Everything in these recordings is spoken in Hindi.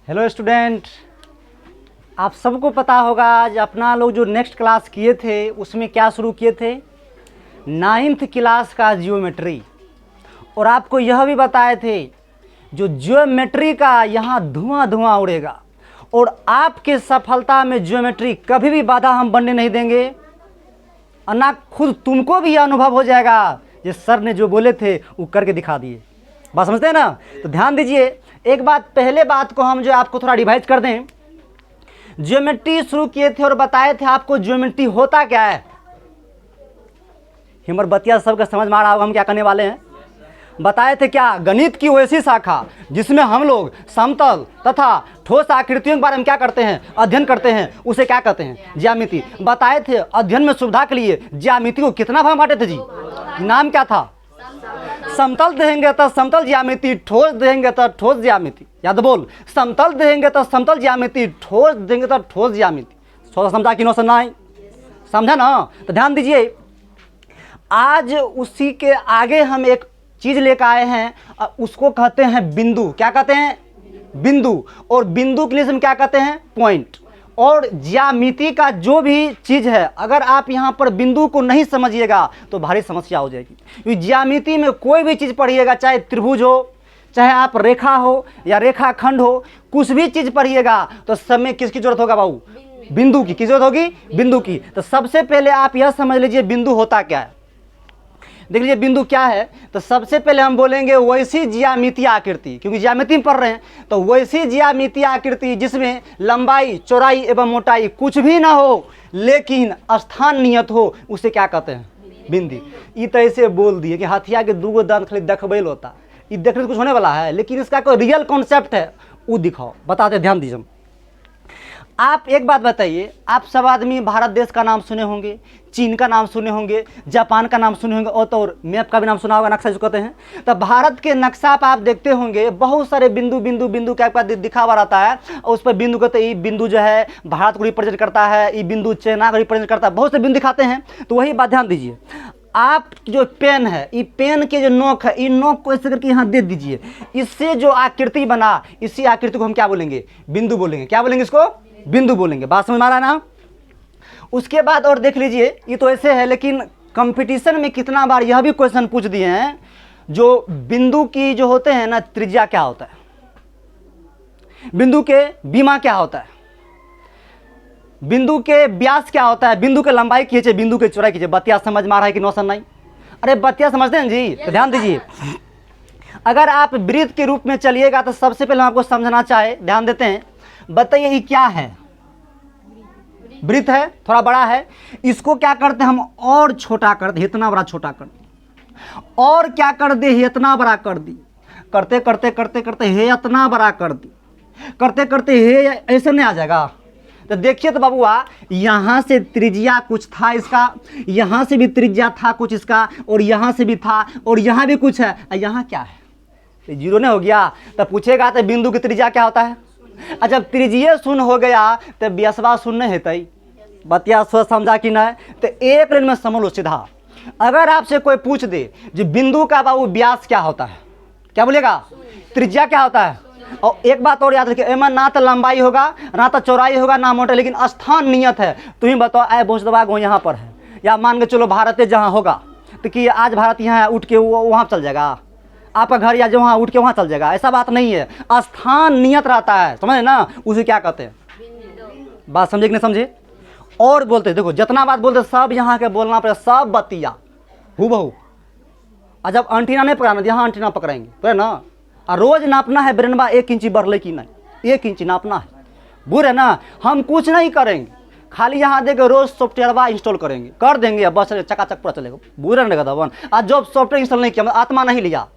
हेलो स्टूडेंट, आप सबको पता होगा आज अपना लोग जो नेक्स्ट क्लास किए थे उसमें क्या शुरू किए थे, 9th क्लास का जियोमेट्री। और आपको यह भी बताए थे जो जियोमेट्री का यहाँ धुआं धुआं उड़ेगा और आपके सफलता में जियोमेट्री कभी भी बाधा हम बनने नहीं देंगे। और ना खुद तुमको भी यह अनुभव हो जाएगा ये सर ने जो बोले थे वो करके दिखा दिए। बात समझते हैं ना? तो ध्यान दीजिए, एक बात पहले बात को हम जो आपको थोड़ा रिवाइज कर दें। ज्योमेट्री शुरू किए थे और बताए थे आपको ज्योमेट्री होता क्या है। हिमर बतिया सबका समझ में आ रहा होगा हम क्या करने वाले हैं। बताए थे क्या, गणित की वैसी शाखा जिसमें हम लोग समतल तथा ठोस आकृतियों के बारे में क्या करते हैं, अध्ययन करते हैं, उसे क्या कहते हैं, ज्यामिति। बताए थे अध्ययन में सुविधा के लिए ज्यामिति को कितना भाग बांटे थे जी, नाम क्या था? समतल देंगे तो समतल ज्यामिति, ठोस देंगे तो ठोस ज्यामिति। याद बोल, समतल देंगे तो समतल ज्यामिति, ठोस देंगे तो ठोस ज्यामिति। समझा कि नो समझा है? समझा ना? तो ध्यान दीजिए, आज उसी के आगे हम एक चीज लेकर आए हैं, उसको कहते हैं बिंदु। क्या कहते हैं? बिंदु। और बिंदु के लिए हम क्या कहते हैं? पॉइंट। और ज्यामिति का जो भी चीज़ है, अगर आप यहाँ पर बिंदु को नहीं समझिएगा तो भारी समस्या हो जाएगी। क्योंकि ज्यामिति में कोई भी चीज़ पढ़िएगा, चाहे त्रिभुज हो, चाहे आप रेखा हो या रेखाखंड हो, कुछ भी चीज़ पढ़िएगा तो सब में किसकी जरूरत होगा बाबू? बिंदु की। किस जरूरत होगी? बिंदु की। तो सबसे पहले आप यह समझ लीजिए बिंदु होता क्या है। देख लीजिए बिंदु क्या है। तो सबसे पहले हम बोलेंगे वैसी ज्यामितीय आकृति, क्योंकि ज्यामिति में पढ़ रहे हैं, तो वैसी ज्यामितीय आकृति जिसमें लंबाई, चौड़ाई एवं मोटाई कुछ भी ना हो लेकिन स्थान नियत हो, उसे क्या कहते हैं? बिंदु। ये तो ऐसे बोल दिए कि हथिया के दूगो दांत खाली देखबैल होता, ये देखने से कुछ होने वाला है, लेकिन इसका कोई रियल कॉन्सेप्ट है वो दिखाओ, बताते। ध्यान दीजिए, आप एक बात बताइए, आप सब आदमी भारत देश का नाम सुने होंगे, चीन का नाम सुने होंगे, जापान का नाम सुने होंगे, और तो और मैप का भी नाम सुना होगा, नक्शा जो कहते हैं। तो भारत के नक्शा पर आप देखते होंगे बहुत सारे बिंदु बिंदु बिंदु क्या दिखा हुआ रहता है, और उस पर बिंदु कहते हैं ये बिंदु जो है भारत को रिप्रेजेंट करता है, ये बिंदु चाइना को रिप्रेजेंट करता है, बहुत से बिंदु दिखाते हैं। तो वही बात ध्यान दीजिए, आप जो पेन है, ये पेन के जो नोक है, इन नोक को ऐसे करके यहाँ दे दीजिए, इससे जो आकृति बना, इसी आकृति को हम क्या बोलेंगे? बिंदु बोलेंगे। क्या बोलेंगे? इसको बिंदु बोलेंगे। बात समझ में आ रहा है ना? उसके बाद और देख लीजिए, ये तो ऐसे है, लेकिन कंपटीशन में कितना बार यह भी क्वेश्चन पूछ दिए हैं, जो बिंदु की जो होते हैं ना, त्रिज्या क्या होता है, बिंदु के बीमा क्या होता है, बिंदु के व्यास क्या होता है, बिंदु के लंबाई कीजिए, बिंदु के चौड़ाई कीजिए। बतिया समझ में आ रहा है कि नो? नहीं? अरे बतिया समझते हैं जी? तो ध्यान दीजिए, अगर आप वृत्त के रूप में चलिएगा तो सबसे पहले हम आपको समझना चाहे, ध्यान देते हैं, बताइए ये क्या है? वृत्त है, थोड़ा बड़ा है, इसको क्या करते हैं हम? और छोटा कर दे, इतना बड़ा छोटा कर दी, और क्या कर दे, इतना बड़ा कर दी, करते करते करते करते हे इतना बड़ा कर दी, करते करते हे ऐसे नहीं आ जाएगा। तो देखिए तो बाबूआ, यहाँ से त्रिज्या कुछ था इसका, यहाँ से भी त्रिज्या था कुछ इसका, और यहाँ से भी था, और यहाँ भी कुछ है, यहाँ क्या है? तो जीरो नहीं हो गया? तो पूछेगा तो बिंदु की त्रिज्या क्या होता है? अच्छा, त्रिज्यीय शून्य हो गया तो व्यासवा शून्य हेतै। बतिया सोच समझा कि नहीं? तो एक लाइन में समझ लो सीधा। अगर आपसे कोई पूछ दे जो बिंदु का बाबू व्यास क्या होता है, क्या बोलेगा? त्रिज्या क्या होता है? और एक बात और याद रखिए, एम ना तो लंबाई होगा, ना तो चौड़ाई होगा, ना मोटा, लेकिन स्थान नियत है। तुम्हें बताओ, आए भोजदबाग यहाँ पर है, या मान के चलो भारत जहाँ होगा, तो कि आज भारत यहाँ उठ के वहाँ चल जाएगा, आपका घर या जो वहाँ उठ के वहाँ चल जाएगा, ऐसा बात नहीं है। स्थान नियत रहता है, समझे ना? उसे क्या कहते हैं? बात समझे कि नहीं समझे? और बोलते देखो, जितना बात बोलते सब यहाँ के बोलना पड़ेगा, सब बतिया हूबहू। और जब अंटीना नहीं पकड़ाना, यहाँ अंटीना पकड़ाएंगे, बुरे ना? और रोज नापना है ब्रेनबा 1 इंची बढ़ले कि नहीं, 1 इंची नापना है, बुरे ना? हम कुछ नहीं करेंगे, खाली यहाँ देकर रोज सॉफ्टवेयर इंस्टॉल करेंगे, कर देंगे, बस चकाचक पूरा चलेगा, बुरा नहीं कहता बन। और जब सॉफ्टवेयर इंस्टॉल नहीं किया, आत्मा नहीं लिया,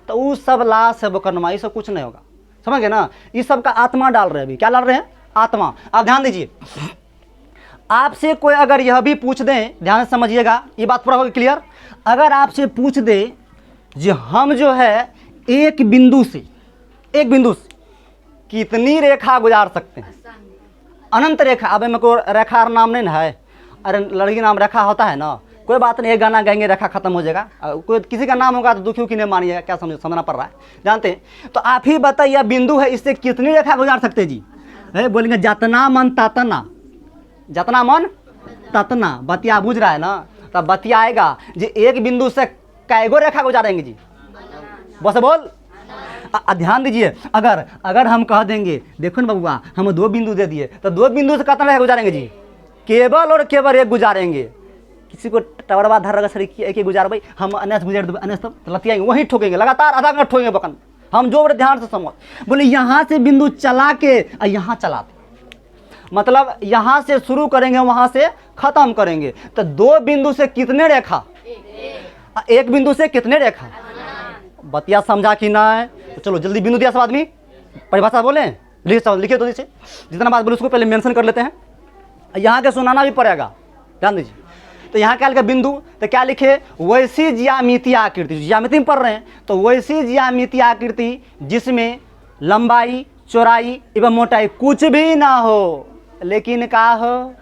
तो वो सब लाश है, बकरमा, ये सब कुछ नहीं होगा, समझ गए ना? ये सब का आत्मा डाल रहे हैं, अभी क्या डाल रहे हैं? आत्मा। अब ध्यान दीजिए, आपसे कोई अगर यह भी पूछ दें, ध्यान से समझिएगा, ये बात पूरा होगी क्लियर। अगर आपसे पूछ दे जो हम जो है एक बिंदु से कितनी रेखा गुजार सकते हैं? अनंत रेखा। अब मेरे को रेखा नाम नहीं ना है, अरे लड़की नाम रेखा होता है ना, कोई बात नहीं, एक गाना गाएंगे, रेखा खत्म हो जाएगा। कोई किसी का नाम होगा तो दुखी की नहीं मानिएगा, क्या समझना पड़ रहा है, जानते हैं। तो आप ही बताइए, बिंदु है, इससे कितनी रेखा गुजार सकते जी? बोलेंगे जतना मन ततना, जतना मन ततना, बतिया बुझ रहा है ना? तब बतियाएगा जी, एक बिंदु से कैगो रेखा गुजारेंगे जी? बस बोल, ध्यान दीजिए। अगर हम कह देंगे देखो ना बबुआ, हम 2 बिंदु दे दिए, तो 2 बिंदु से कितना रेखा गुजारेंगे जी? केवल और केवल एक गुजारेंगे। किसी को टवरवा धर रगा सर एक ही गुजार भाई, हम अनस गुजार दो, अनस तब लतियाएंगे, वहीं ठोकेंगे, लगातार आधा घंटा ठोकेंगे बकन। हम जो ध्यान से समझ, बोले यहाँ से बिंदु चला के यहाँ चलाते, मतलब यहाँ से शुरू करेंगे वहाँ से खत्म करेंगे। तो 2 बिंदु से कितने रेखा? एक बिंदु से कितने रेखा? बतिया समझा कि ना है? तो चलो जल्दी बिंदु दिया सब आदमी, परिभाषा बोले, लिखिए तो नीचे, जितना बात बोले उसको पहले मेंशन कर लेते हैं। यहाँ के सुनाना भी पड़ेगा, ध्यान दीजिए। तो यहाँ क्या लिखा बिंदु, तो क्या लिखे? वैसी ज्यामितीय आकृति, ज्यामिति में पढ़ रहे हैं, तो वैसी ज्यामितीय आकृति जिसमें लंबाई, चौड़ाई एवं मोटाई कुछ भी ना हो, लेकिन का हो?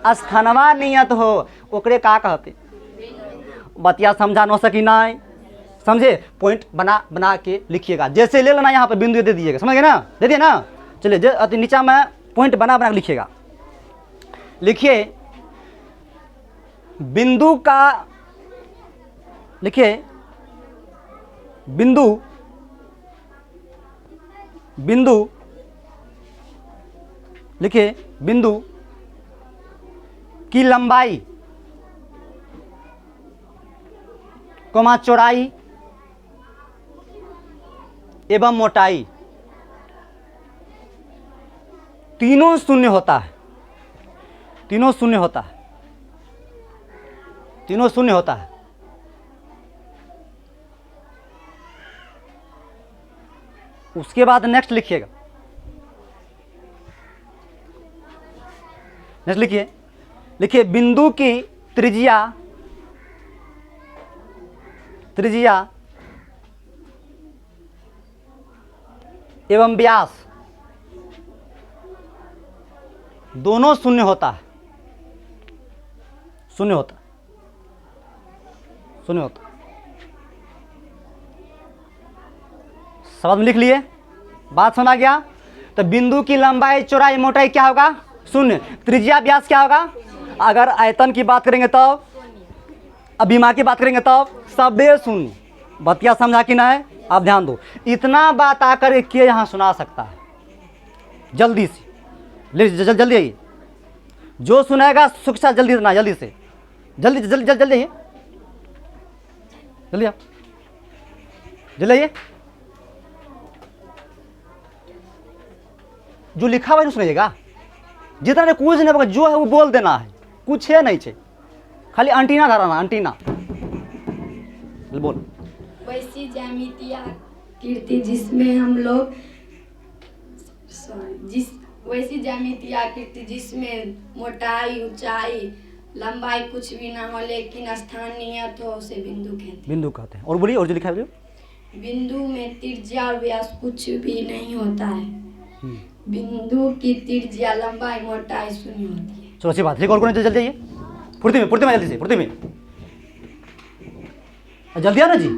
स्थानवा नियत हो, ओकरे का कहते? बतिया समझा न सकी ना, समझे? पॉइंट बना के लिखिएगा, जैसे ले लेना, यहाँ पे बिंदु दे दीजिएगा, समझ गए ना? दे दिए ना? चलिए नीचा में पॉइंट बना के लिखिएगा। लिखिए बिंदु का, लिखिए बिंदु लिखिए बिंदु की लंबाई, चौड़ाई एवं मोटाई तीनों शून्य होता है, तीनों शून्य होता है, तीनों शून्य होता है। उसके बाद नेक्स्ट लिखिएगा, नेक्स्ट लिखिए बिंदु की त्रिज्या एवं व्यास दोनों शून्य होता है, शून्य होता शब्द में लिख लिए, बात समझ आ गया? तो बिंदु की लंबाई, चौड़ाई, मोटाई क्या होगा? शून्य। त्रिज्या, व्यास क्या होगा? अगर आयतन की बात करेंगे तब, अभिमा की बात करेंगे तब, सब शून्य। बतिया समझा कि ना है? आप ध्यान दो, इतना बात आकर के यहाँ सुना सकता है। जल्दी से जल्दी आइए, जो सुनेगा सुख से जल्दी देना, जल्दी से जल्दी जल्दी जल्दी जल्दी आइए, जल्दी आप जल्दी आइए। जो लिखा हुआ है सुनिएगा, जितना ने कुछ नहीं, जो है वो बोल देना है, कुछ है नहीं छे, खाली अंटीना धराना, अंटीना बोल। वैसी ज्यामितीय आकृति जिसमें हम लोग वैसी ज्यामितीय आकृति जिसमें मोटाई, ऊंचाई, लंबाई कुछ भी ना हो, लेकिन स्थान नियत हो, उसे बिंदु कहते हैं। बिंदु कहते हैं। और बोलिए, और जो लिखा है बिंदु में त्रिज्या और व्यास कुछ भी नहीं होता है। बिंदु की त्रिज्या, लंबाई, मोटाई शून्य होती है। चलो अच्छी बात, लिखो, और जल्दी आइए, फुर्ती में जल्दी से, फुर्ती में जल्दी आना जी।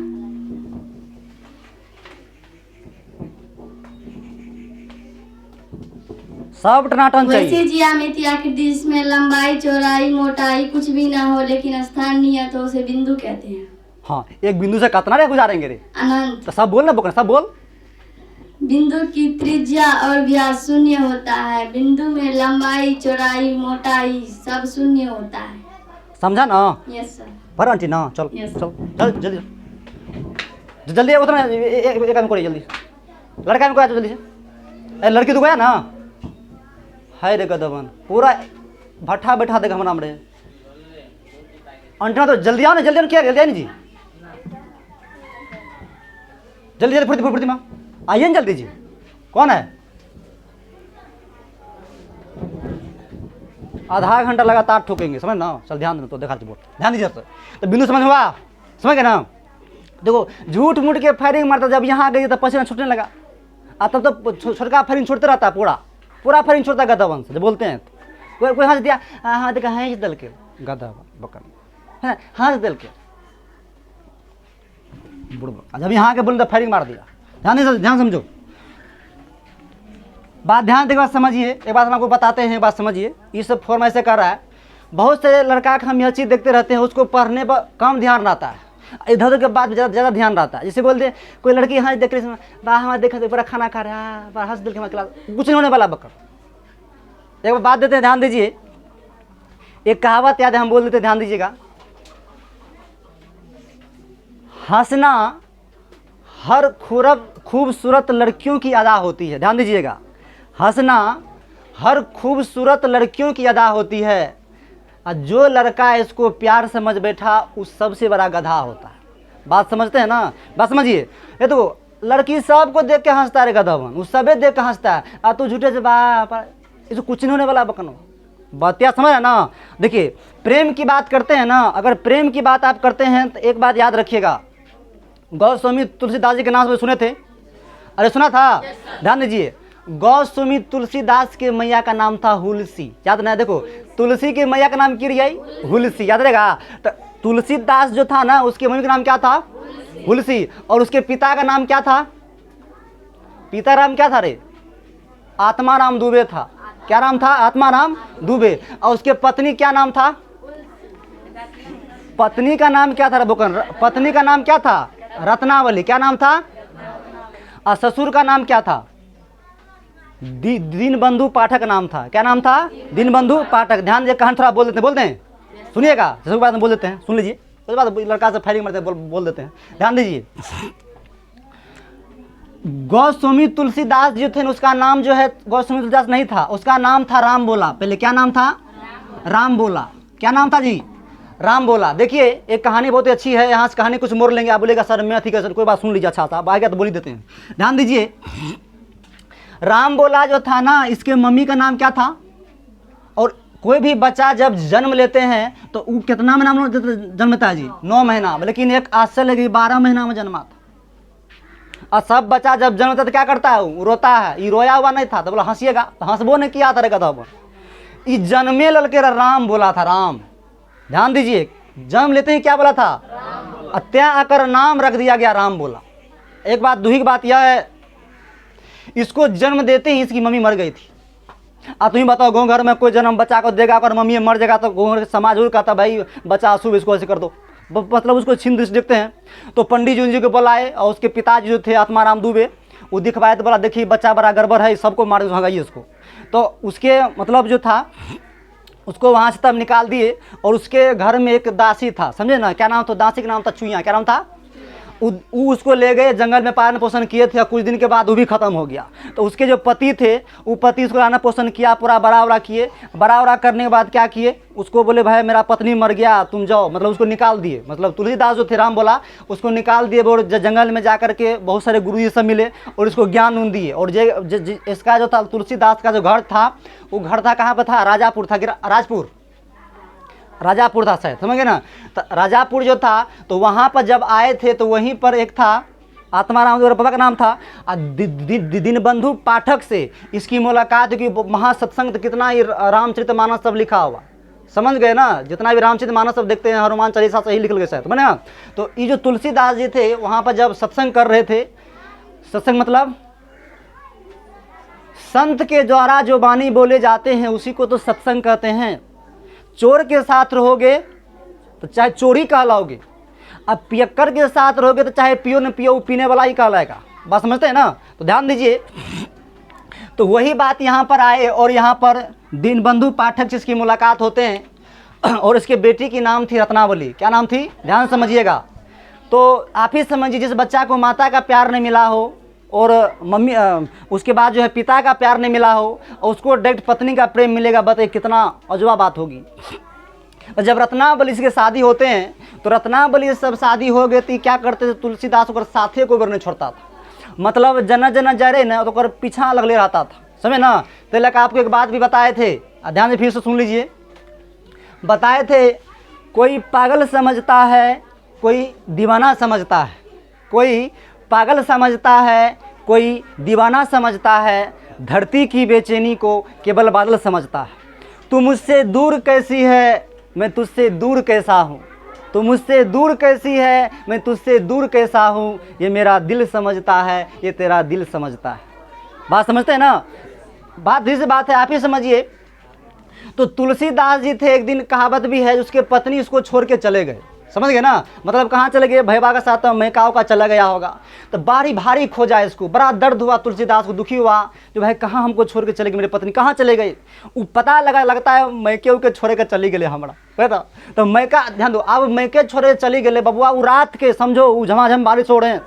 सब टनाटन चाहिए। वैसी ज्यामितीय आकृति जिसमें लंबाई, चौड़ाई, मोटाई कुछ भी ना हो, लेकिन स्थान नियत हो, उसे बिंदु कहते हैं। हाँ, एक बिंदु से कितना रेखा गुजारेंगे रे? अनंत। तो सब बोल ना, बोल सब बोल। बिंदु की त्रिज्या और व्यास शून्य होता है। बिंदु में लंबाई, चौड़ाई, मोटाई सब शून्य होता है। समझा ना? Yes sir. भर आंटी ना, चल Yes. चल जल्दी जल्दी उतना, एक आदमी को जल्दी, लड़का को जल्दी से, लड़की तो गया ना? हाय रे गदबन, पूरा भट्ठा बैठा देगा हमारा हमरे अंटना। तो जल्दी आओ ना, जल्दी क्या जल्दी नहीं जी, जल्दी जल्दी फुर्ती माँ आइए ना जल्दी जी। कौन है? आधा घंटा लगातार ठोकेंगे, समझ ना? चल ध्यान देना, तो देखा बोल, ध्यान दीजिए सर। तो बिंदु समझ हुआ, समझ गए ना? देखो झूठ मूठ के फायरिंग मारता, जब यहाँ गई तो पसीना छूटने लगा, तब तो छोटका फायरिंग छोड़ते रहता है, पूरा फायरिंग छोड़ता गधा वंश, जो बोलते हैं। कोई हाथ दिया, हाँ देखा है दल के गधा बकन, हंस दिल के जब यहाँ के बोले तो फायरिंग मार दिया। ध्यान समझो, बात ध्यान देकर समझिए। एक बात हम आपको बताते हैं, बात समझिए। ये सब फॉर्म ऐसे कर रहा है, बहुत से लड़का का हम यह चीज़ देखते रहते हैं, उसको पढ़ने पर कम ध्यान रहता है, इधर उधर के बात ज़्यादा ध्यान रहता है। जैसे बोलते हैं कोई लड़की हंस देख रही, बा हमारे देखा तो पूरा खाना खा रहा है, हंस दिल के मतलब कुछ नहीं होने वाला बकर। एक बात देते हैं, ध्यान दीजिए। एक कहावत याद है, हम बोल देते, ध्यान दीजिएगा। हंसना हर खूबसूरत लड़कियों की अदा होती है। ध्यान दीजिएगा, हंसना हर खूबसूरत लड़कियों की अदा होती है, और जो लड़का इसको प्यार समझ बैठा उस सबसे बड़ा गधा होता है। बात समझते हैं ना? बात समझिए। ये तो लड़की सबको देख के हंसता है, गधावन उस सबे देख के हंसता है, और तू झूठे से इसे कुछ नहीं होने वाला बकनो। बात समझ है ना? देखिए, प्रेम की बात करते हैं ना, अगर प्रेम की बात आप करते हैं तो एक बात याद रखिएगा, गौस्वामी तुलसीदास जी के नाम से सुने थे? अरे सुना था? ध्यान दीजिए, गौस्वामी तुलसीदास के मैया का नाम था हुलसी। याद ना? देखो, तुलसी के मैया का नाम क्या है? हुलसी। याद रहेगा? तो तुलसीदास जो था ना, उसके मम्मी का नाम क्या था? हुलसी। और उसके पिता का नाम क्या था? पिता नाम क्या था रे? आत्माराम दुबे था। क्या नाम था? आत्माराम दुबे। और उसके पत्नी क्या नाम था? पत्नी का नाम क्या था? बोकन, पत्नी का नाम क्या था? रत्नावली। क्या नाम था? और ससुर का नाम क्या था? दीनबंधु पाठक नाम था। क्या नाम था? दीनबंधु पाठक। ध्यान दीजिए, कहानी थोड़ा बोलते हैं, सुनिएगा। जैसे बात बोल देते हैं, सुन लीजिए। उसके बाद लड़का से फायरिंग मारते हैं, बोल देते हैं। ध्यान दीजिए, गौस्वामी तुलसीदास जो थे, उसका नाम जो है गौस्वामी तुलसीदास नहीं था, उसका नाम था राम बोला। पहले क्या नाम था? राम बोला। क्या नाम था जी? राम बोला। देखिए, एक कहानी बहुत ही अच्छी है, यहाँ से कहानी कुछ मोड़ लेंगे। आप बोलेगा सर मैं ठीक है सर, कोई बात सुन लीजिए, अच्छा था, आ गया तो बोल ही देते हैं। ध्यान दीजिए, राम बोला जो था ना, इसके मम्मी का नाम क्या था? और कोई भी बच्चा जब जन्म लेते हैं तो वो कितना महीना में जन्मता है जी? 9 महीना में। लेकिन एक आश्चर्य लगी, 12 महीना में जन्मा था। और सब बच्चा जब जन्मता है तो क्या करता है? वो रोता है। ये रोया हुआ नहीं था, तो बोला हंसिएगा, तो हंसबो नहीं किया था रे गधा। ये जन्मे लड़के राम बोला था, राम। ध्यान दीजिए, जन्म लेते ही क्या बोला था? त्या आकर नाम रख दिया गया, राम बोला। एक बात दूसरी बात यह है, इसको जन्म देते ही इसकी मम्मी मर गई थी। अब तुम्हें बताओ, गाँव घर में कोई जन्म बच्चा को देगा और मम्मी मर जाएगा तो गाँव घर समाज जरूर कहता भाई बच्चा अशुभ, इसको ऐसे कर दो, मतलब उसको छीन दृष्टि देखते हैं। तो पंडित जी को बुलाए, और उसके पिताजी जो थे आत्माराम दुबे, वो दिखवाए तो बोला देखिए बच्चा बड़ा गड़बड़ है, सबको मार भगाइए उसको। तो उसके मतलब जो था, उसको वहाँ से तब निकाल दिए। और उसके घर में एक दासी था, समझे ना? क्या नाम था? दासी का नाम था चुईया। क्या नाम था? उसको ले गए जंगल में, पालन पोषण किए थे। कुछ दिन के बाद वो भी खत्म हो गया। तो उसके जो पति थे, वो पति उसको लाना पोषण किया, पूरा बड़ा बड़ा किए। बड़ा बड़ा करने के बाद क्या किए, उसको बोले भाई मेरा पत्नी मर गया, तुम जाओ, मतलब उसको निकाल दिए। मतलब तुलसीदास जो थे, राम बोला, उसको निकाल दिए। और जंगल में जा करके बहुत सारे गुरु जी सब मिले और इसको ज्ञान उन दिए। और इसका जो था तुलसीदास का जो घर था, वो घर था कहाँ पर था? राजापुर था, राजापुर था शायद, समझ गए ना? तो राजापुर जो था, तो वहाँ पर जब आए थे तो वहीं पर एक था आत्माराम दुबे, पापा का नाम था दीनबंधु पाठक से इसकी मुलाकात की। महासत्संग, कितना ही रामचरितमानस सब लिखा हुआ, समझ गए ना? जितना भी रामचरितमानस सब देखते हैं, हनुमान चालीसा सही लिख गए शायद, ना? तो ये जो तुलसीदास जी थे, वहाँ पर जब सत्संग कर रहे थे, सत्संग मतलब संत के द्वारा जो वाणी बोले जाते हैं उसी को तो सत्संग कहते हैं। चोर के साथ रहोगे तो चाहे चोरी कहलाओगे, अब पियक्कर के साथ रहोगे तो चाहे पियो न पियो, पीने वाला ही कहलाएगा। बात समझते हैं ना? तो ध्यान दीजिए, तो वही बात यहाँ पर आए, और यहाँ पर दीनबंधु पाठक जिसकी मुलाकात होते हैं, और इसके बेटी की नाम थी रत्नावली। क्या नाम थी? ध्यान समझिएगा। तो आप ही समझिए, जिस बच्चा को माता का प्यार नहीं मिला हो, और मम्मी उसके बाद जो है पिता का प्यार नहीं मिला हो, और उसको डायरेक्ट पत्नी का प्रेम मिलेगा, बताइए कितना अजूबा बात होगी। और जब रत्नावली के शादी होते हैं, तो रत्नावली सब शादी हो गई थी, क्या करते थे? तुलसीदास को साथे को नहीं छोड़ता था, मतलब जना जना जा रहे ना तो पीछा लगले रहता था, समझे ना? तो लग आपको एक बात भी बताए थे, ध्यान से फिर से सुन लीजिए। बताए थे, कोई पागल समझता है, कोई दीवाना समझता है, कोई पागल समझता है, कोई दीवाना समझता है, धरती की बेचैनी को केवल बादल समझता है। तू मुझसे दूर कैसी है, मैं तुझसे दूर कैसा हूँ, तो मुझसे दूर कैसी है, मैं तुझसे दूर कैसा हूँ, ये मेरा दिल समझता है, ये तेरा दिल समझता है। बात समझते हैं ना? बात ही से बात है, आप ही समझिए। तो तुलसीदास जी थे, एक दिन कहावत भी है, उसके पत्नी उसको छोड़ के चले गए। समझ गए ना? मतलब कहाँ चले गए? भैबा का साथ मैकाओ का चला गया होगा। तो बारी भारी खोजा इसको, बड़ा दर्द हुआ तुलसीदास को, दुखी हुआ जो भाई कहाँ हमको छोड़ के चले गए, मेरे पत्नी कहाँ चले गए। वो पता लगता है मैके के छोड़े के चली गए हमारा, कहता तो मैका ध्यान दो। अब मैके छोड़े चली गए बबुआ, वो रात के समझो वो झमाझम बारिश हो रहे हैं।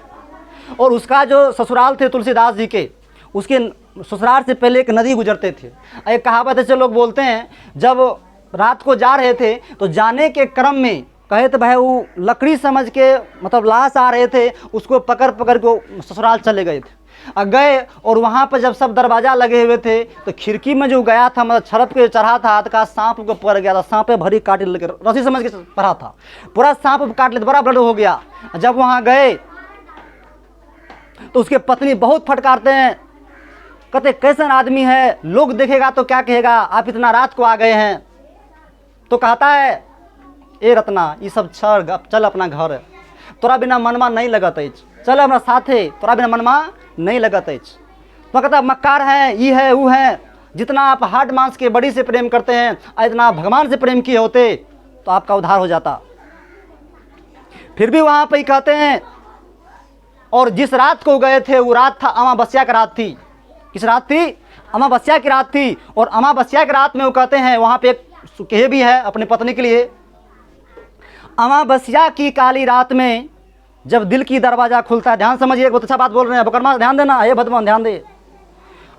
और उसका जो ससुराल थे तुलसीदास जी के, उसके ससुराल से पहले एक नदी गुजरते थे। एक कहावत ऐसे लोग बोलते हैं, जब रात को जा रहे थे तो जाने के क्रम में कहे तो भाई वो लकड़ी समझ के मतलब लाश आ रहे थे, उसको पकड़ पकड़ के ससुराल चले गए थे। गए और वहाँ पर जब सब दरवाज़ा लगे हुए थे तो खिड़की में जो गया था, मतलब छड़प के चढ़ा था, तो कहा सांप को पड़ गया था, सांपे भरी काट लेकर रस्सी समझ के पड़ा था, पूरा सांप काट ले, बड़ा ब्लड हो गया। जब वहाँ गए तो उसके पत्नी बहुत फटकारते हैं, कहते कैसन आदमी है, लोग देखेगा तो क्या कहेगा, आप इतना रात को आ गए हैं। तो कहता है ए रत्ना, ये सब छड़, चल अपना घर, तोरा बिना मनमा नहीं लगत है, चल हमारा साथे, तोरा बिना मनमा नहीं लगत है। तो कहता मक्कार है, ये है वो है, जितना आप हाड मांस के बड़ी से प्रेम करते हैं, इतना भगवान से प्रेम किए होते तो आपका उद्धार हो जाता। फिर भी वहाँ पर ही कहते हैं, और जिस रात को गए थे वो रात था अमावस्या की रात थी। किस रात थी? अमावस्या की रात थी। और अमावस्या की रात में वो कहते हैं, वहाँ पे एक कहे भी है अपनी पत्नी के लिए, अमावस्या की काली रात में जब दिल की दरवाज़ा खुलता है, ध्यान समझिए, बहुत अच्छा बात बोल रहे हैं बकरमा, ध्यान देना, हे भगवान ध्यान दे।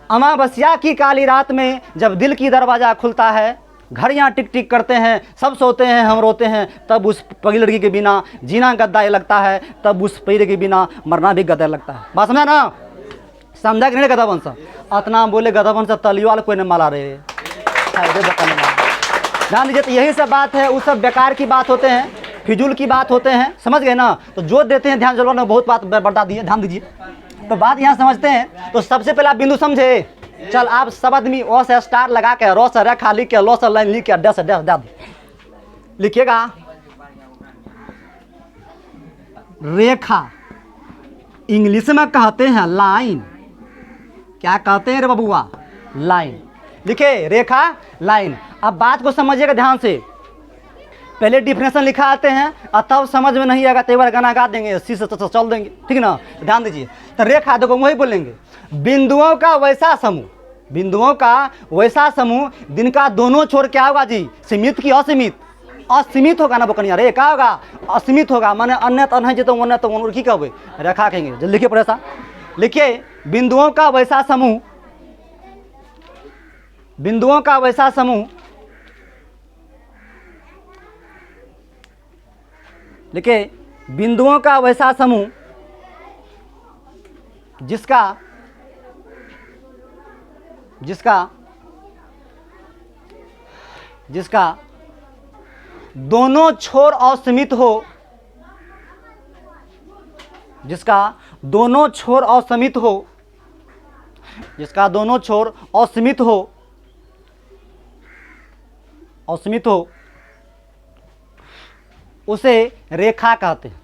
अमावस्या की काली रात में जब दिल की दरवाज़ा खुलता है, घड़ियाँ टिक टिक करते हैं, सब सोते हैं, हम रोते हैं, तब उस पगली लड़की के बिना जीना गद्दा लगता है, तब उस पगली के बिना मरना भी गद्दा लगता है। बात समझा ना? समझा कि नहीं? गधा वंश अतना बोले, गधा वंश तलिवाल कोई नहीं मारा रे, ध्यान दीजिए। तो यही सब बात है, वो सब बेकार की बात होते हैं, फिजूल की बात होते हैं, समझ गए ना? तो जो देते हैं ध्यान, जलवा ने बहुत बात बता दी है, ध्यान दीजिए। तो बात यहाँ समझते हैं। तो सबसे पहले आप बिंदु समझे, चल आप सब आदमी ओ से स्टार लगा के, रो से रेखा लिख के, लो से लाइन लिख के, डे से लिखिएगा। रेखा इंग्लिश में कहते हैं लाइन। क्या कहते हैं रे बबुआ? लाइन। लिखे रेखा, लाइन। अब बात को समझिएगा ध्यान से, पहले डिफिनेशन लिखा आते हैं, और तब समझ में नहीं आएगा तो एक बार गाना गा देंगे, इसी से चल देंगे, ठीक ना? ध्यान दीजिए। तो रेखा देखो वही बोलेंगे, बिंदुओं का वैसा समूह, बिंदुओं का वैसा समूह जिनका दोनों छोर क्या होगा जी? सीमित की असीमित? असीमित होगा ना बकनिया रे, क्या होगा? असीमित होगा, माने अन्य तो नहीं तो अन्य तो की कहोगे, रेखा कहेंगे। जल्दी लिखिए परेशा, लिखिए बिंदुओं का वैसा समूह, बिंदुओं का वैसा समूह, लिखिए बिंदुओं का वैसा समूह जिसका जिसका जिसका दोनों छोर असीमित हो, जिसका दोनों छोर असीमित हो, जिसका दोनों छोर असीमित हो, असीमित हो, उसे रेखा कहते हैं,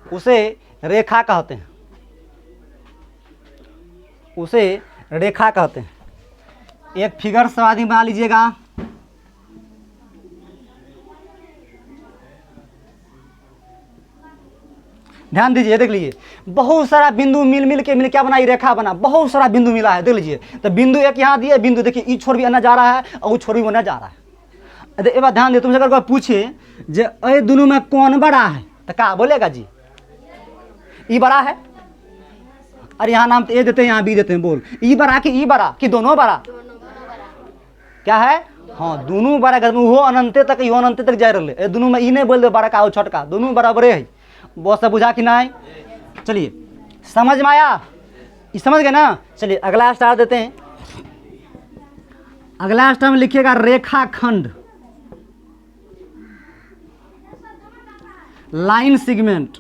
उसे रेखा कहते हैं, उसे रेखा कहते हैं। एक फिगर समाधि बना लीजिएगा। ध्यान दीजिए, देख लीजिए, बहुत सारा बिंदु मिल के क्या बनाई? रेखा बना, बहुत सारा बिंदु मिला है, देख लीजिए। तो बिंदु एक यहाँ दिए, बिंदु देखिए, ये छोर भी आना जा रहा है और वो छोर भी होना जा रहा है। एक बार ध्यान दे, तुमसे अगर कोई पूछे जे ए दोनों में कौन बड़ा है तो क्या बोलेगा जी? ई बड़ा है। अरे यहाँ नाम तो ए देते हैं, यहाँ बी देते हैं, बोल ई बड़ा कि ई बड़ा कि दोनों बड़ा? क्या है? हाँ दोनों बड़ा, वो अनंते तक, यो अनंते तक जा रहे, दोनों में ई नहीं बोल दे बड़ा का छोटका, दोनों बराबरे है। बहुत सा बुझा कि नहीं? चलिए समझ में आया? ये समझ गए ना? चलिए अगला स्टार देते हैं। अगला स्टार में लिखिएगा रेखाखंड, लाइन सेगमेंट।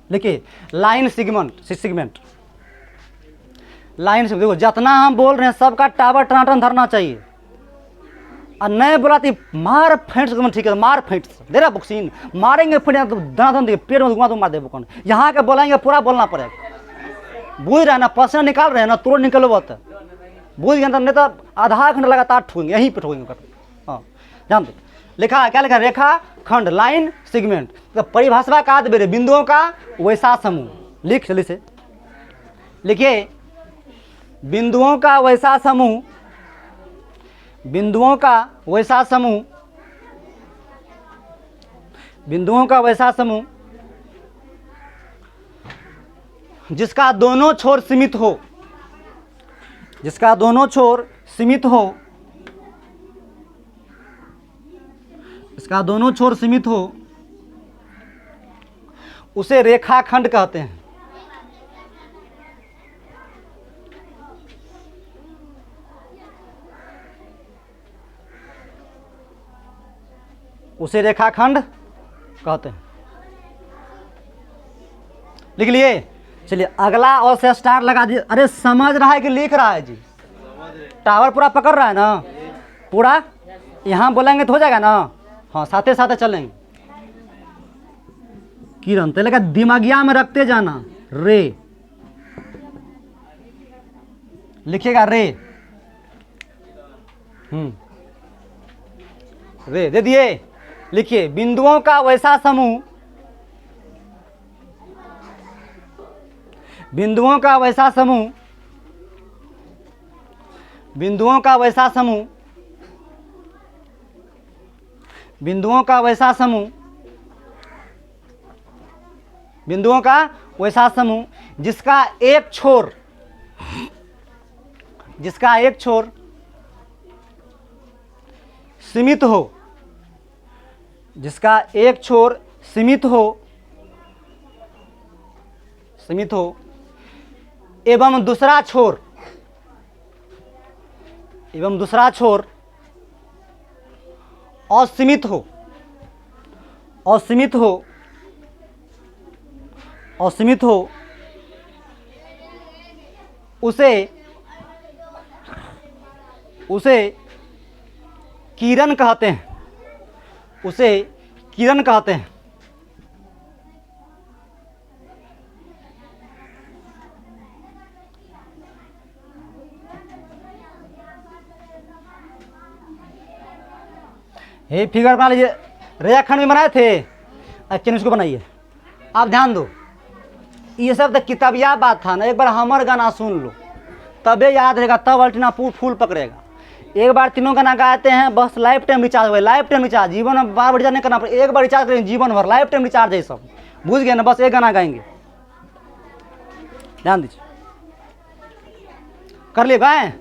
लिखिए लाइन सेगमेंट, सेगमेंट लाइन से देखो, जितना हम बोल रहे हैं सबका टावर टनाटन धरना चाहिए। और नए बुलाती मार फेंट से ठीक है, मार फेंट से दे रहा बुक्सीन मारेंगे फेंट तो दनादन दे पेड़ में घुमा तो मार दे बुकन। यहाँ के बोलेंगे पूरा बोलना पड़ेगा। बूझ रहे हैं ना, पसीना निकाल रहे हैं ना, तुरंत निकलो तो बूझ गए नहीं तो आधा घंटा लगातार ठूंगे, यहीं पे ठूंगे। हाँ जानते लिखा है, क्या लिखा है? रेखा खंड, लाइन, सेगमेंट। तो परिभाषा का आध बेरे बिंदुओं का वैसा समूह। लिख जल्दी से लिखिए, बिंदुओं का वैसा समूह, बिंदुओं का वैसा समूह, बिंदुओं का वैसा समूह जिसका दोनों छोर सीमित हो, जिसका दोनों छोर सीमित हो, इसका दोनों छोर सीमित हो, उसे रेखाखंड कहते हैं। उसे रेखाखंड कहते हैं। लिख लिए? चलिए अगला और से स्टार लगा दिए। अरे समझ रहा है कि लिख रहा है जी? टावर पूरा पकड़ रहा है ना पूरा? यहाँ बोलेंगे तो हो जाएगा ना? हाँ साथे साथे चलेंगे। किरण तो लगा दिमागिया में रखते जाना। रे लिखिएगा, रे रे दे दिए। लिखिए, बिंदुओं का वैसा समूह, बिंदुओं का वैसा समूह, बिंदुओं का वैसा समूह, बिंदुओं का वैसा समूह, बिंदुओं का वैसा समूह जिसका एक छोर, जिसका एक छोर सीमित हो, जिसका एक छोर सीमित हो, सीमित हो एवं दूसरा छोर, एवं दूसरा छोर असीमित हो, असीमित हो, असीमित हो, उसे उसे किरण कहते हैं। उसे किरण कहते हैं। ये फिगर बना लीजिए, रेखाखंड में बनाए थे, अच्छा इसको बनाइए। आप ध्यान दो, ये सब तो किताबिया बात था ना, एक बार हमार गाना सुन लो तबे याद रहेगा, तब अल्टीना फूल पकड़ेगा। एक बार तीनों गाना गाते हैं बस लाइफ टाइम रिचार्ज हुआ, लाइफ टाइम रिचार्ज, जीवन में बार रिचार्ज नहीं करना पड़ेगा, एक बार रिचार्ज करेंगे जीवन भर, लाइफ टाइम रिचार्ज है सब। बुझ गए ना? बस एक गाना गाएंगे, ध्यान दीजिए। कर लिए गाएं?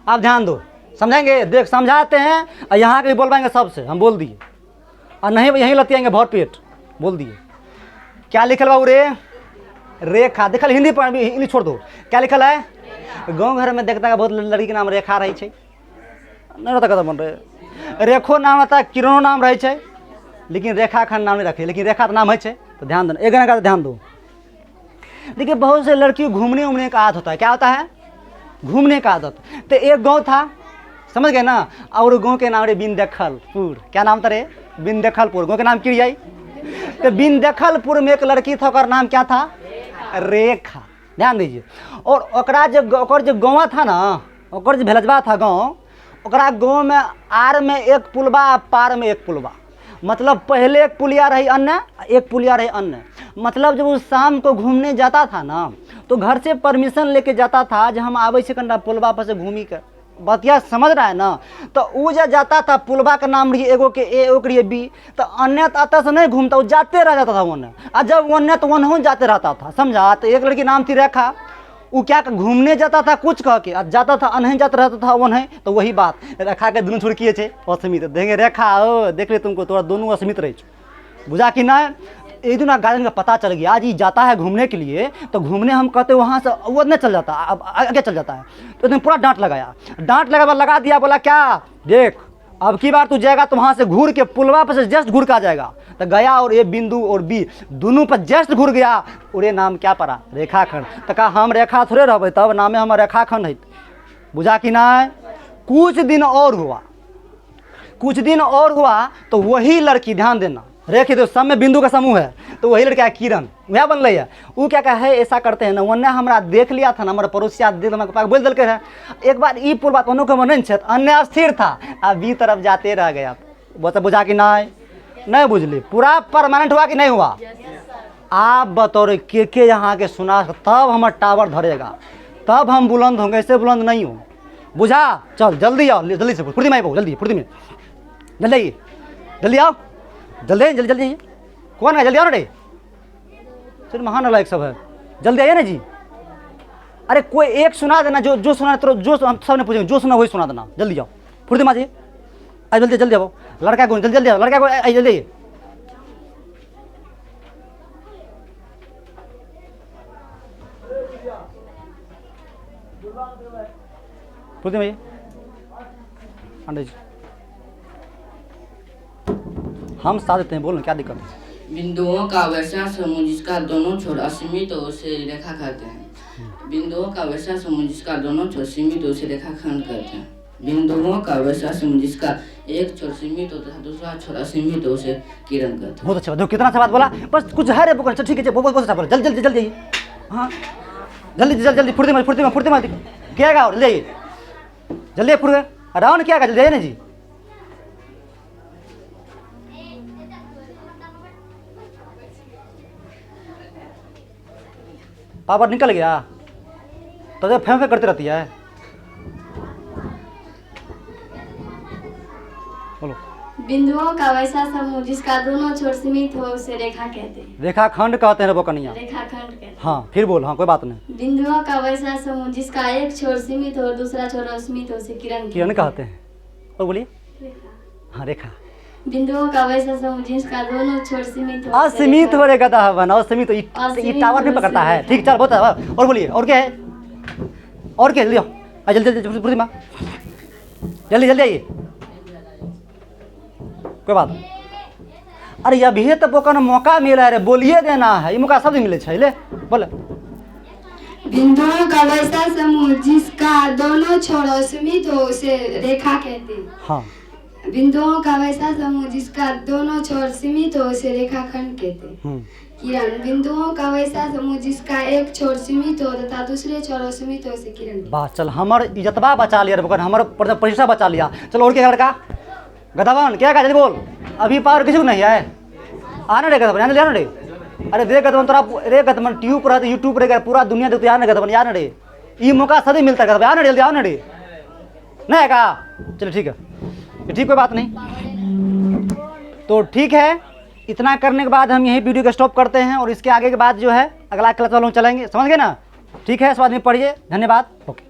आप ध्यान दो, समझेंगे? देख समझाते हैं और यहाँ के भी बोल पाएंगे सबसे, हम बोल दिए। और नहीं यहीं लतियाएंगे भर पेट, बोल दिए। क्या लिखल बाबू? रे रेखा। देखल हिंदी पर इंग्लिश छोड़ दो, क्या लिखल है? गाँव घर में देखता है बहुत लड़की के नाम रेखा रही है, नहीं रहता कदम बन रहे, रेखो नाम रहता है, किरणों नाम रहे छै, लेकिन रेखाखंड नाम नहीं रखे, लेकिन रेखा तो नाम है। तो ध्यान देना, एक गाना का ध्यान दो। देखिए बहुत से लड़की घूमने उमने का आदत होता है। क्या होता है? घूमने का आदत। तो एक गांव था, समझ गए ना, और गांव के नाम रे बिंदखलपुर। क्या नाम था रे? बिंदखलपुर। गांव के नाम की जाई? तो बिंदखलपुर में एक लड़की था, और नाम क्या था? रेखा। ध्यान दीजिए। और ओकरा जो गाँव था ना, ओकर जो भेलजबा था गाँव, ओकरा गाँव में आर में एक पुलबा, पार में एक पुलबा। मतलब पहले एक पुलिया रही अन्य, एक पुलिया रही अन्य। मतलब जब वो शाम को घूमने जाता था ना, तो घर से परमिशन लेके जाता था, जब हम आवे से कंडा पुलबा पर से घूमी कर, बतिया समझ रहा है ना? तो वो जब जाता था, पुलबा का नाम रही एगो के ए, एगो के बी, तो अन्य आता से नहीं घूमता, वो जाते रह जाता था वन। और जब वन तो वन जाते रहता था, समझा? तो एक लड़की नाम थी रेखा, वो क्या घूमने जाता था कुछ कह के, जाता था अनहीं जाता रहता था वन है। तो वही बात, रेखा के दोनों छुड़किए थे असीमित। देखेंगे रेखा ओ देख ले तुमको, तोरा दोनों असीमित रहे, बुझा कि ना? एक दिन गार्डन का पता चल गया, आज ये जाता है घूमने के लिए, तो घूमने हम कहते वहाँ से वो नहीं चल जाता, अब आगे चल जाता है। तो उसने पूरा डांट लगाया, डांट लगा दिया, बोला क्या देख अब की बार तू जाएगा तो वहाँ से घूर के पुलवा पर से जस्ट घूर के आ जाएगा। तो गया और ए बिंदु और बी दोनों पर जस्ट घूर गया और ये नाम क्या पड़ा? रेखाखंड। तो कहा हम रेखा थोड़े रहबे, तब नामे हम रेखाखंड है। बुझा कि ना? कुछ दिन और हुआ, कुछ दिन और हुआ तो वही लड़की, ध्यान देना, रेखे तो सब में बिंदु का समूह है, तो वही लड़का किरण वह बनल है। वो क्या है ऐसा करते हैं ना, वन्ने हमरा देख लिया था ना, हमारे पड़ोसिया देख बोल दिल है एक बार ई पुल बात के मन नहीं, अन्य स्थिर था, अब बी तरफ जाते रह गया। बस बुझा कि नहीं बुझली? पूरा परमानेंट हुआ कि नहीं हुआ? आप बतौर के यहाँ के सुना, तब हमारा टावर धरेगा, तब हम बुलंद होंगे, ऐसे बुलंद नहीं हो। बुझा? चल जल्दी आओ, जल्दी से फुर्ती में आओ, जल्दी फुर्ती में, जल्दी जल्दी आओ, जल्दी जल्दी जल्दी। कौन है? जल्दी आओ ना रे, चल महान लायक सब है, जल्दी आइए ना जी। अरे कोई एक सुना देना, जो सुना तो जो हम सब ने पूछेंगे, जो सुना वही सुना देना। जल्दी आओ, फुर्ती में आ जाइए, जल्दी जल्दी आओ। लड़का को जल्दी जल्दी आओ, लड़का को आई जल्दी, फुर्ती में आइए। हम साथ देते हैं, बोलो क्या दिक्कत है? बिंदुओं का वैसा समूह जिसका दोनों छोर असीमित हो उसे रेखा कहते हैं। बिंदुओं का वैसा समूह जिसका दोनों छोर सीमित हो उसे रेखाखंड कहते हैं। बिंदुओं का वैसा समूह जिसका एक छोर सीमित हो तथा दूसरा छोर असीमित हो उसे किरण कहते हैं। बहुत अच्छा बात, कितना अच्छा बात बोला। बस कुछ है रे, ठीक है, बहुत अच्छा बोला। जल्दी जल्दी जल्दी आइए, हाँ जल्दी जल्दी जल्दी, फुर्ती में फुर्ती में फुर्ती में क्या गा, जल्दी आइए, जल्दी फुर्ती राउंड क्या गा, जल्दी आइए ना जी। पावर निकल गया तो जब फेंक करती रहती है। बोलो। बिंदुओं का वैसा समूह जिसका दोनों छोर सीमित हो उसे रेखा कहते हैं। रेखाखंड कहते हैं रे कनिया। रेखाखंड कहते हैं। हाँ फिर बोल, हाँ कोई बात नहीं। बिंदुओं का वैसा समूह जिसका एक छोर सीमित हो और दूसरा छोर असीमित हो उसे किरण किरण कहते हैं। और बोलिए। रेखा। हाँ रेखा। बिंदुओं का वैसा समूह जिसका दोनों छोर सीमित हो असीमित हो रे गधा बना, असीमित ये टावर नहीं पकड़ता है। ठीक चल बहुत है। और बोलिए और क्या है? और क्या? जल्दी आओ, जल्दी जल्दी फुर्ती में, जल्दी जल्दी आइए, कोई बात। अरे अभी तो बोकन मौका मिला रे, बोलिए देना है, ये मौका सब दिन मिले छै ले बोले। बिंदुओं का वैसा समूह जिसका दोनों छोर असीमित हो उसे रेखा कहते हैं। हाँ। बिंदुओं का वैसा समूह जिसका दोनों छोर सीमित हो उसे रेखाखंड कहते हैं। किरण। बिंदुओं का वैसा समूह जिसका एक छोर सीमित हो तथा दूसरे छोर असीमित हो उसे किरण। बस चल, हमर इज्जतबा बचा लिया रे बोकन, हमर परीक्षा बचा लिया। चलो और क्या लड़का गधावन क्या जल्दी बोल, अभी पावर किसी को नहीं है। आने रे गधावन, आने रे। अरे देख गधावन तोरा रे गधावन ट्यूब पर यूट्यूब पर पूरा दुनिया देखते आने गधावन, यार रे ये मौका सदी मिलता है गधावन, आने जल्दी आने रे। नहीं है का? चलो ठीक है, ठीक कोई बात नहीं। तो ठीक है, इतना करने के बाद हम यही वीडियो को स्टॉप करते हैं और इसके आगे के बाद जो है अगला क्लास वालों चलेंगे, समझ गए ना? ठीक है, इस बात में पढ़िए। धन्यवाद। ओके।